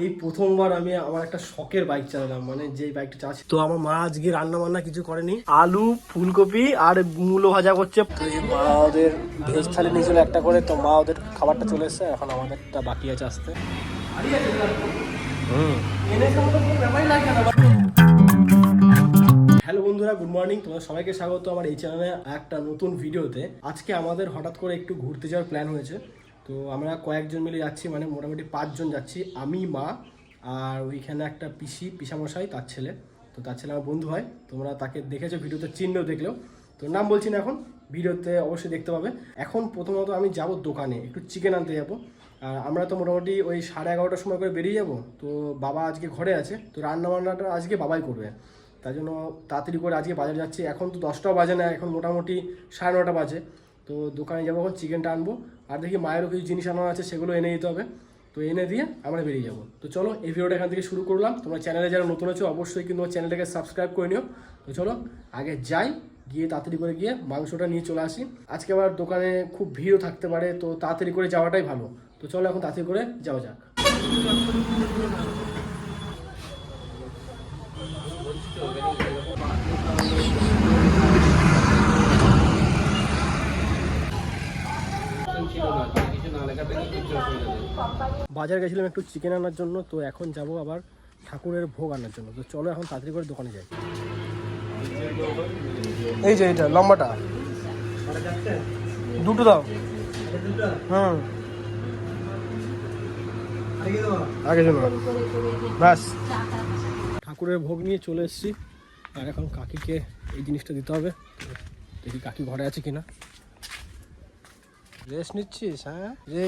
এই প্রথমবার আমি আমার একটা শখের বাইক চালালাম, মানে যে বাইকটা চালাচ্ছি। তো আমার মা আজকে রান্না বান্না কিছু করেনি, আলু ফুলকপি আর মূলো ভাজা করছে। তো এই মা ওদের ভেজ থালি নিয়েছিল একটা করে, তো মা ওদের খাবারটা চলে এসছে, এখন আমাদেরটা বাকি আছে আসতে। হ্যালো বন্ধুরা, গুড মর্নিং। তোমাদের সবাইকে স্বাগত আমার এই চ্যানেলে একটা নতুন ভিডিওতে। আজকে আমাদের হঠাৎ করে একটু ঘুরতে যাওয়ার প্ল্যান হয়েছে। তো আমরা কয়েকজন মিলে যাচ্ছি, মানে মোটামুটি 5 জন যাচ্ছি। আমি, মা আর ওইখানে একটা পিসামশাই, তার ছেলে। তো তার ছেলে আমার বন্ধু হয়, তোমরা তাকে দেখেছো ভিডিওতে, চিহ্নও দেখলেও। তো নাম বলছি না এখন, ভিডিওতে অবশ্যই দেখতে পাবে। এখন প্রথমত আমি যাব দোকানে, একটু চিকেন আনতে যাবো। আর আমরা তো মোটামুটি ওই 11:30টার সময় করে বেরিয়ে যাব। তো বাবা আজকে ঘরে আছে, তো রান্নাবান্নাটা আজকে বাবাই করবে। তাই জন্য তাড়াতাড়ি করে আজকে বাজার যাচ্ছি। এখন তো 10টাও বাজে না, এখন মোটামুটি 9:30 বাজে। তো দোকানে যাবো, এখন চিকেনটা আনবো। আর দেখি মায়েরও কিছু জিনিস আনা আছে, সেগুলো এনে দিতে হবে। তো এনে দিয়ে আমরা বেরিয়ে যাবো। তো চলো এই ভিডিওটা এখান থেকে শুরু করলাম। তোমরা চ্যানেলে যারা নতুন আছো অবশ্যই কিন্তু চ্যানেলটাকে সাবস্ক্রাইব করে নিও। তো চলো আগে যাই, গিয়ে তাড়াতাড়ি করে গিয়ে মাংসটা নিয়ে চলে আসি। আজকে আবার দোকানে খুব ভিড়ও থাকতে পারে, তো তাড়াতাড়ি করে যাওয়াটাই ভালো। তো চলো এখন তাড়াতাড়ি করে যাওয়া যাক। বাজার গেছিলাম একটু চিকেন আনার জন্য, তো এখন যাব আবার ঠাকুরের ভোগ আনার জন্য। তো চলো এখন তাড়াতাড়ি করে দোকানে যাই। এই যে এটা লম্বাটা দুটো দাও। হুম, আগে জন্য ব্যাস। ঠাকুরের ভোগ নিয়ে চলে এসেছি, আর এখন কাকিকে এই জিনিসটা দিতে হবে। দেখি কাকি ঘরে আছে কিনা। রেস্ট নিচ্ছিস? হ্যাঁ রে,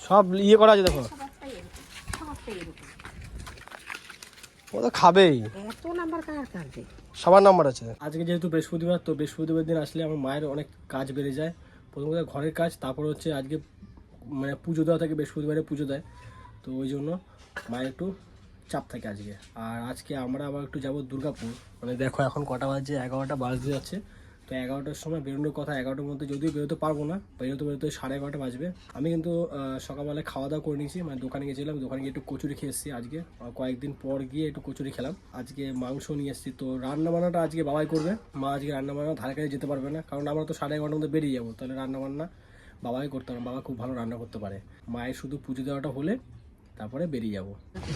সব ইয়ে করা আছে দেখো, ও তো খাবেই, সবার নাম্বার আছে। আজকে যেহেতু বৃহস্পতিবার, তো বৃহস্পতিবার দিন আসলে আমার মায়ের অনেক কাজ বেড়ে যায়। প্রথম কথা ঘরের কাজ, তারপর হচ্ছে আজকে মানে পুজো দেওয়া থাকে, বৃহস্পতিবারে পুজো দেয়। তো ওই জন্য মায়ের একটু চাপ থাকে আজকে। আর আজকে আমরা আবার একটু যাবো দুর্গাপুর। মানে দেখো এখন কটা বাজে, 11টা বাজতে যাচ্ছে। তো 11টার সময় বেরোনোর কথা, 11টার মধ্যে যদিও বেরোতে পারবো না, বেরোতে 11:30 বাজবে। আমি কিন্তু সকালবেলায় খাওয়া দাওয়া করে নিয়েছি, মানে দোকানে গেছিলাম, দোকানে গিয়ে একটু কচুরি খেয়ে এসেছি। আজকে কয়েকদিন পর গিয়ে একটু কচুরি খেলাম। আজকে মাংস নিয়ে এসেছি। তো রান্নাবান্নাটা আজকে বাবাই করবে। মা আজকে রান্নাবান্না ধারে কাছে যেতে পারবে না, কারণ আমরা তো 11:30টার মধ্যে বেরিয়ে যাবো। তাহলে রান্নাবান্না বাবাই করতে হবে, বাবা খুব ভালো রান্না করতে পারে। মায়ের শুধু পুজো দেওয়াটা হলে তারপরে বেরিয়ে যাবো।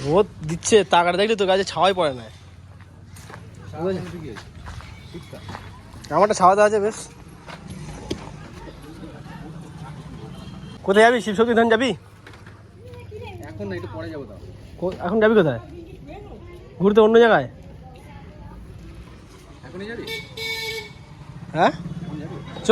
রোদ দিচ্ছে, তাকাটা দেখলি তো, গাছে ছাওয়াই পড়ে না। আমারটা ছাওয়া দেওয়া আছে বেশ। কোথায় যাবি? শিবশক্তি ধান যাবি? এখন না, একটু পরে যাবো। এখন যাবি কোথায়? ঘুরতে অন্য জায়গায়? এখনই যাবি? হ্যাঁ চ।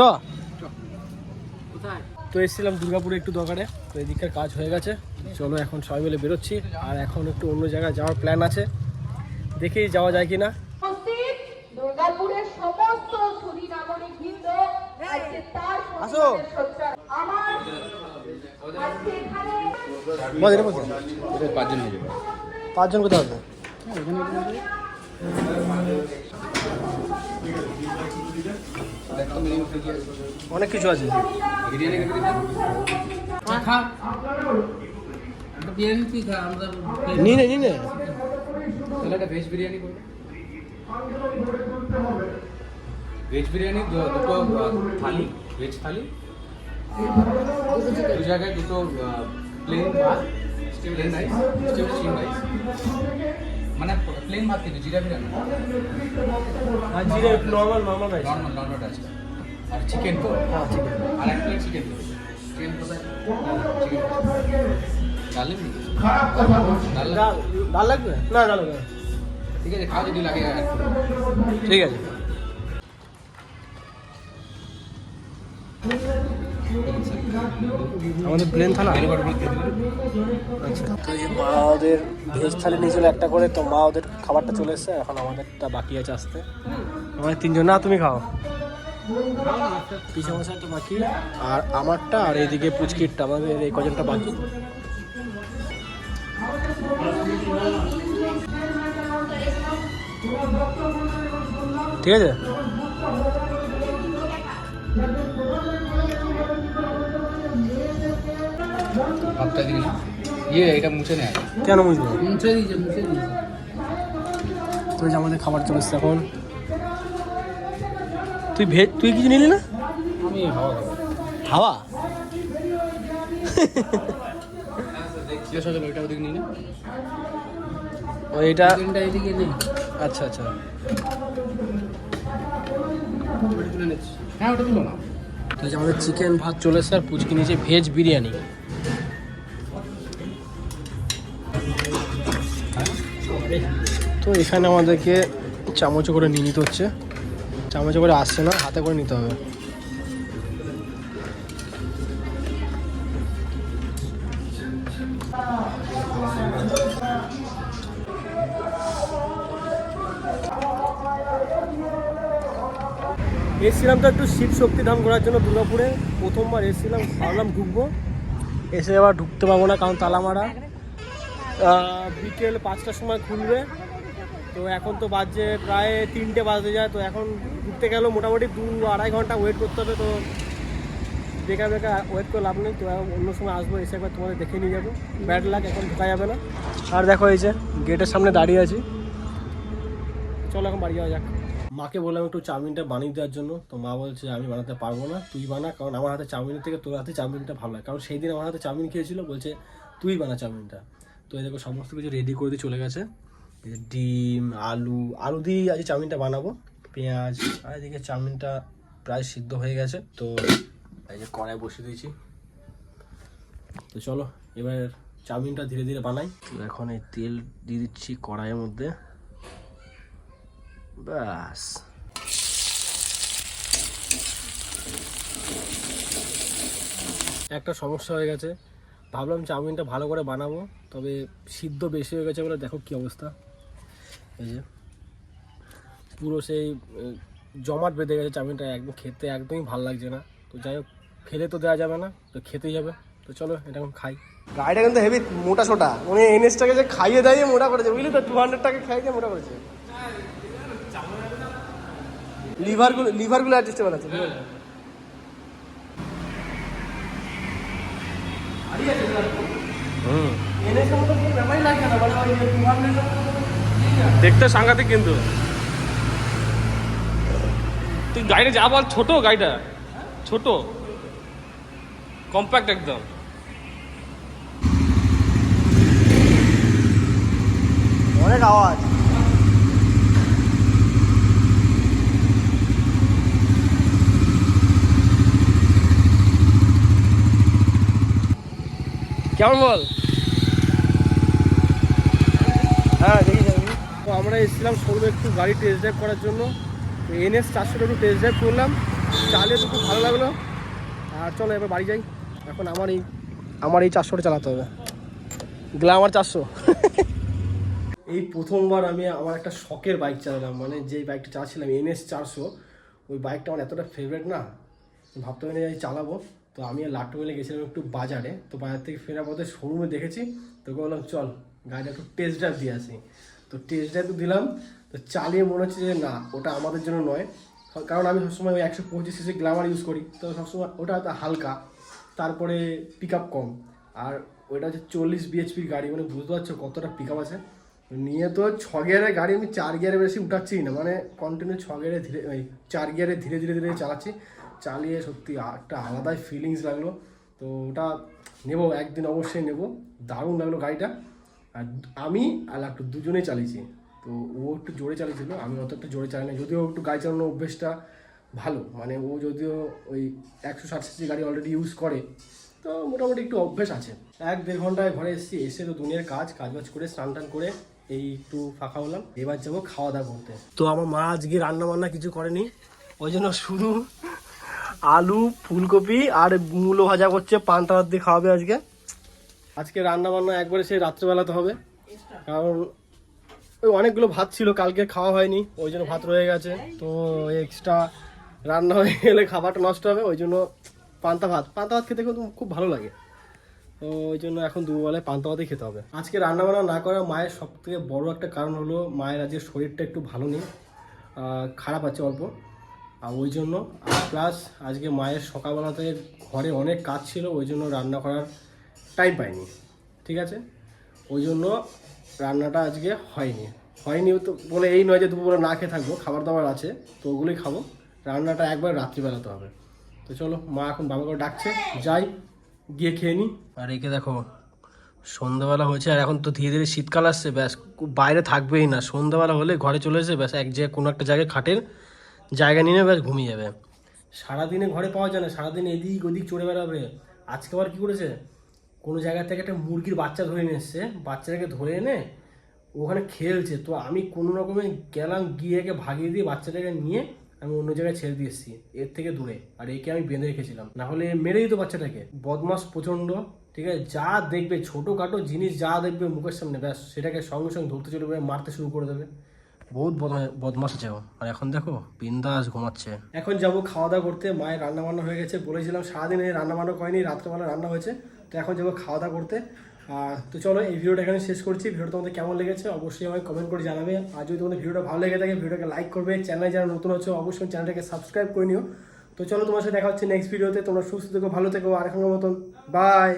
কোথায়? তো এসেছিলাম দুর্গাপুরে একটু দরকারে, তো এদিককার কাজ হয়ে গেছে। চলো এখন সবাই মিলে বেরোচ্ছি। আর এখন একটু অন্য জায়গায় যাওয়ার প্ল্যান আছে, দেখি যাওয়া যায় কিনা। দুর্গাপুরের সমস্ত সুধী নাগরিকবৃন্দ আজকে তার আসো। আমার আজকে এখানে 5 জন হয়ে যাবে। 5 জন কোথায় হবে? অনেক কিছু আছে। বিরিয়ানি খা, বিরিয়ানি তুই খা, আমরা নিয়ে নে। তাহলে একটা ভেজ বিরিয়ানি করবো। ভেজ বিরিয়ানি দুটো থালি, ভেজ থালি, দু জায়গায় দুটো প্লেন ভাত, প্লেন রাইস, স্টিম রাইস, মানে প্লেন ভাত কিন্তু জিরা বিরিয়ানি, আর জিরে নর্মাল রাইস। নর্মাল আছে। আর চিকেন তো, হ্যাঁ চিকেন। আর এক প্লেট চিকেন তো। চিকেন কোথায়? চিকেন ডাল নেবি? ডাল লাগবে না? ডাল লাগবে না। ঠিক আছে, খাওয়া যদি লাগে। ঠিক আছে। আমাদের প্লেন থালা। আচ্ছা, তো এই মা ওদের ভেজ থালি নিয়েছিল একটা করে, তো মা ওদের খাবারটা চলে এসছে, এখন আমাদেরটা বাকি আছে আসতে। আমাদের 3 জন। না তুমি খাও, পিছনে মশাইটা বাকি, আর আমারটা, আর এইদিকে পুচকিরটা, আমাদের এই কজনটা বাকি। ঠিক আছে। ভাবটা দিবি না ইয়ে এটা মুছে নেয় কেন বুঝবো? মুছে দিয়েছে তো এই যে আমাদের খাবার চলে এসছে এখন। তুই কিছু নিলি না? আমি হাওয়া খাবো হাওয়া? চলো ওইটা ওদিকে নিয়ে ওইটা চিকেনটা এদিকে নেই আচ্ছা আচ্ছা। হ্যাঁ ওটা তুলো না তো এই যে আমাদের চিকেন ভাত চলে এসছে আর পুচকি নিয়েছে ভেজ বিরিয়ানি। তো এখানে আমাদেরকে চামচে করে নিয়ে নিতে হচ্ছে, চামচে করে আসছে না, হাতে করে নিতে হবে। এসেছিলাম তো একটু শিব শক্তি ধাম করার জন্য দুর্গাপুরে, প্রথমবার এসেছিলাম, ভাবলাম ঢুকবো, এসে আবার ঢুকতে পারবো না কারণ তালা মারা। বিকেল 5টার সময় খুলবে, তো এখন তো বাজে প্রায় 3টে বাজতে যায়। তো এখন ঢুকতে গেলেও মোটামুটি 2-2.5 ঘন্টা ওয়েট করতে হবে। তো বেকার ওয়েট করে লাভ নেই। তো অন্য সময় আসবো, এসে একবার তোমাদের দেখে নিয়ে যাবো। ব্যাড লাক, এখন ঢোকা যাবে না। আর দেখো এই যে গেটের সামনে দাঁড়িয়ে আছি, চলো এখন বাড়ি যাওয়া যাক। মাকে বললাম একটু চাউমিনটা বানিয়ে দেওয়ার জন্য, তো মা বলছে আমি বানাতে পারবো না, তুই বানা, কারণ আমার হাতে চাউমিনের থেকে তোর হাতে চাউমিনটা ভালো লাগে। কারণ সেই দিন আমার হাতে চাউমিন খেয়েছিল, বলছে তুই বানা চাউমিনটা। তো এই দেখো সমস্ত কিছু রেডি করে দিয়ে চলে গেছে। এই যে ডিম, আলু দিয়ে আজ চাউমিনটা বানাবো, পেঁয়াজ, আর এদিকে চাউমিনটা প্রায় সিদ্ধ হয়ে গেছে। তো এই যে কড়াই বসিয়ে দিয়েছি। তো চলো এবার চাউমিনটা ধীরে ধীরে বানাই। তো এখন এই তেল দিয়ে দিচ্ছি কড়াইয়ের মধ্যে, ব্যাস। একটা সমস্যা হয়ে গেছে, ভাবলাম চাউমিনটা ভালো করে বানাবো, তবে সিদ্ধ বেশি হয়ে গেছে বলে দেখো কি অবস্থা। এই যে পুরো সেই জমাট বেঁধে গেছে চাউমিনটা, একদম খেতে একদমই ভালো লাগছে না। তো যাই হোক, ফেলে তো দেওয়া যাবে না, তো খেতেই হবে। তো চলো এটা এখন খাই। গাড়িটা কিন্তু হেভি মোটা সোটা, উনি এনএসটাকে যে খাইয়ে দেয় মোটা করেছে, বুঝলি তো, 200 টাকা খাইয়ে দিয়ে মোটা করেছে। লিভারগুলো অ্যাডজাস্টেবল আছে। দেখতে সাংঘাতিক, কিন্তু তুই গাড়িটা যা বল, ছোট গাড়িটা, ছোট কম্প্যাক্ট একদম। অনেক আওয়াজ। কেমন বল? হ্যাঁ দেখি যাবি। তো আমরা এসেছিলাম শোরুমে একটু গাড়ি টেস্ট ড্রাইভ করার জন্য। তো NS 400 একটু টেস্ট ড্রাইভ করলাম, চালিয়ে তো খুব ভালো লাগলো। আর চলো এবার বাড়ি যাই। এখন আমার এই 400টা চালাতে হবে, গ্ল্যামার 400। এই প্রথমবার আমি আমার একটা শখের বাইক চালালাম, মানে যেই বাইকটা চালাচ্ছিলাম NS 400, ওই বাইকটা আমার এতটা ফেভারিট না, ভাবতে পারি না চালাবো। তো আমি লাট্টু মেলে গেছিলাম একটু বাজারে, তো বাজার থেকে ফেরার পথে শোরুমে দেখেছি, তো বললাম চল গাড়িটা একটু টেস্ট ড্রাইভ দিয়ে আসি। তো টেস্ট ড্রাইভ তো দিলাম, তো চালিয়ে মনে হচ্ছে যে না, ওটা আমাদের জন্য নয়। কারণ আমি সবসময় ওই 125 সিসি গ্ল্যামার ইউজ করি, তো সবসময় ওটা হয়তো হালকা, তারপরে পিক আপ কম, আর ওইটা হচ্ছে 40 bhp গাড়ি, মানে বুঝতে পারছো কতটা পিক আপ আছে। নিয়ে তো 6 গিয়ারের গাড়ি আমি 4 গিয়ারে বেশি উঠাচ্ছি না, মানে কন্টিনিউ 6 গিয়ারে 4 গিয়ারে ধীরে ধীরে ধীরে চালাচ্ছি। চালিয়ে সত্যি একটা আলাদাই ফিলিংস লাগলো। তো ওটা নেবো একদিন, অবশ্যই নেবো, দারুণ লাগলো গাড়িটা। আর আমি আর একটু দুজনেই চালিয়েছি। তো ও একটু জোরে চালিয়েছিল, আমি অত একটু জোরে চালাই না, যদিও একটু গাড়ি চালানোর অভ্যেসটা ভালো, মানে ও যদিও ওই 160 সিসি গাড়ি অলরেডি ইউজ করে, তো মোটামুটি একটু অভ্যেস আছে। 1-1.5 ঘন্টায় ঘরে এসেছি, এসে তো দুনিয়ার কাজ বাজ করে স্নান টান করে এই একটু ফাঁকা হলাম, এবার যাবো খাওয়া দাওয়া করতে। তো আমার মা আজকে রান্না বান্না কিছু করেনি, ওই জন্য শুধু আলু, ফুলকপি আর মূলো ভাজা করছে, পান্তা ভাত দিয়ে খাওয়াবে আজকে রান্না বান্না একবারে সেই রাত্রেবেলাতে হবে, কারণ ওই অনেকগুলো ভাত ছিল কালকে খাওয়া হয়নি, ওই জন্য ভাত রয়ে গেছে। তো এক্সট্রা রান্না হয়ে গেলে খাবারটা নষ্ট হবে, ওই জন্য পান্তা ভাত খেতে কিন্তু খুব ভালো লাগে। তো ওই জন্য এখন দুবেলায় পান্তা ভাতই খেতে হবে। আজকে রান্নাবান্না না করা মায়ের সব থেকে বড় একটা কারণ হলো, মায়ের আজকে শরীরটা একটু ভালো নেই, খারাপ আছে অল্প। আর ওই জন্য আর প্লাস আজকে মায়ের সকালবেলা থেকে ঘরে অনেক কাজ ছিল, ওই জন্য রান্না করার টাইম পাইনি, ঠিক আছে? ওই জন্য রান্নাটা আজকে হয়নি তো বলে এই নয় যে দুপুরবেলা না খেয়ে থাকবো, খাবার দাবার আছে তো ওগুলোই খাবো। রান্নাটা একবার রাত্রিবেলাতে হবে। তো চলো, মা এখন বাবাকে ডাকছে, যাই গিয়ে খেয়ে নিই। আর একে দেখো সন্ধ্যাবেলা হয়েছে, আর এখন তো ধীরে ধীরে শীতকাল আসছে, ব্যাস বাইরে থাকবেই না। সন্ধ্যাবেলা হলে ঘরে চলে এসে ব্যাস এক জায়গায় কোনো একটা জায়গায় খাটের জায়গা নিয়ে ব্যাস ঘুমিয়ে যাবে। সারাদিনে ঘরে পাওয়া যায় না, সারাদিন এদিক ওদিক চড়ে বেড়াবে। আজকে আবার কী করেছে, কোনো জায়গা থেকে একটা মুরগির বাচ্চা ধরে নিয়ে এসছে, বাচ্চাটাকে ধরে এনে ওখানে খেলছে। তো আমি কোনো রকমে গেলাম, গিয়ে একে ভাগিয়ে দিয়ে বাচ্চাটাকে নিয়ে আমি অন্য জায়গায় ছেড়ে দিয়ে এসেছি, এর থেকে দূরে। আর একে আমি বেঁধে রেখেছিলাম, না হলে মেরে দিত বাচ্চাটাকে। বদমাস প্রচণ্ড, ঠিক আছে? যা দেখবে ছোটোখাটো জিনিস যা দেখবে মুখের সামনে ব্যাস সেটাকে সঙ্গে সঙ্গে ধরতে চলবে, মারতে শুরু করে দেবে। বহুত বদমাস আছে ও। আর এখন দেখো বিন্দাস ঘুমাচ্ছে। এখন যাব খাওয়া দাওয়া করতে। মায়ের রান্না বান্না হয়ে গেছে, বলেছিলাম সারাদিন এই রান্না বান্না করেনি, রাত্রেবেলা রান্না হয়েছে। তো এখন যাবো খাওয়া দাওয়া করতে। তো চলো এই ভিডিওটা এখানে শেষ করছি। ভিডিওটা তোমাদের কেমন লেগেছে অবশ্যই আমাকে কমেন্ট করে জানাবে। আর যদি তোমাদের ভিডিওটা ভালো লেগে থাকে ভিডিওটাকে লাইক করবে, চ্যানেলে যারা নতুন হচ্ছে অবশ্যই চ্যানেলটাকে সাবস্ক্রাইব করে নিও। তো চলো, তোমার সাথে দেখা হচ্ছে নেক্সট ভিডিওতে। তোমরা সুস্থ থেকো, ভালো থেকো। আর এখনের মতন বাই।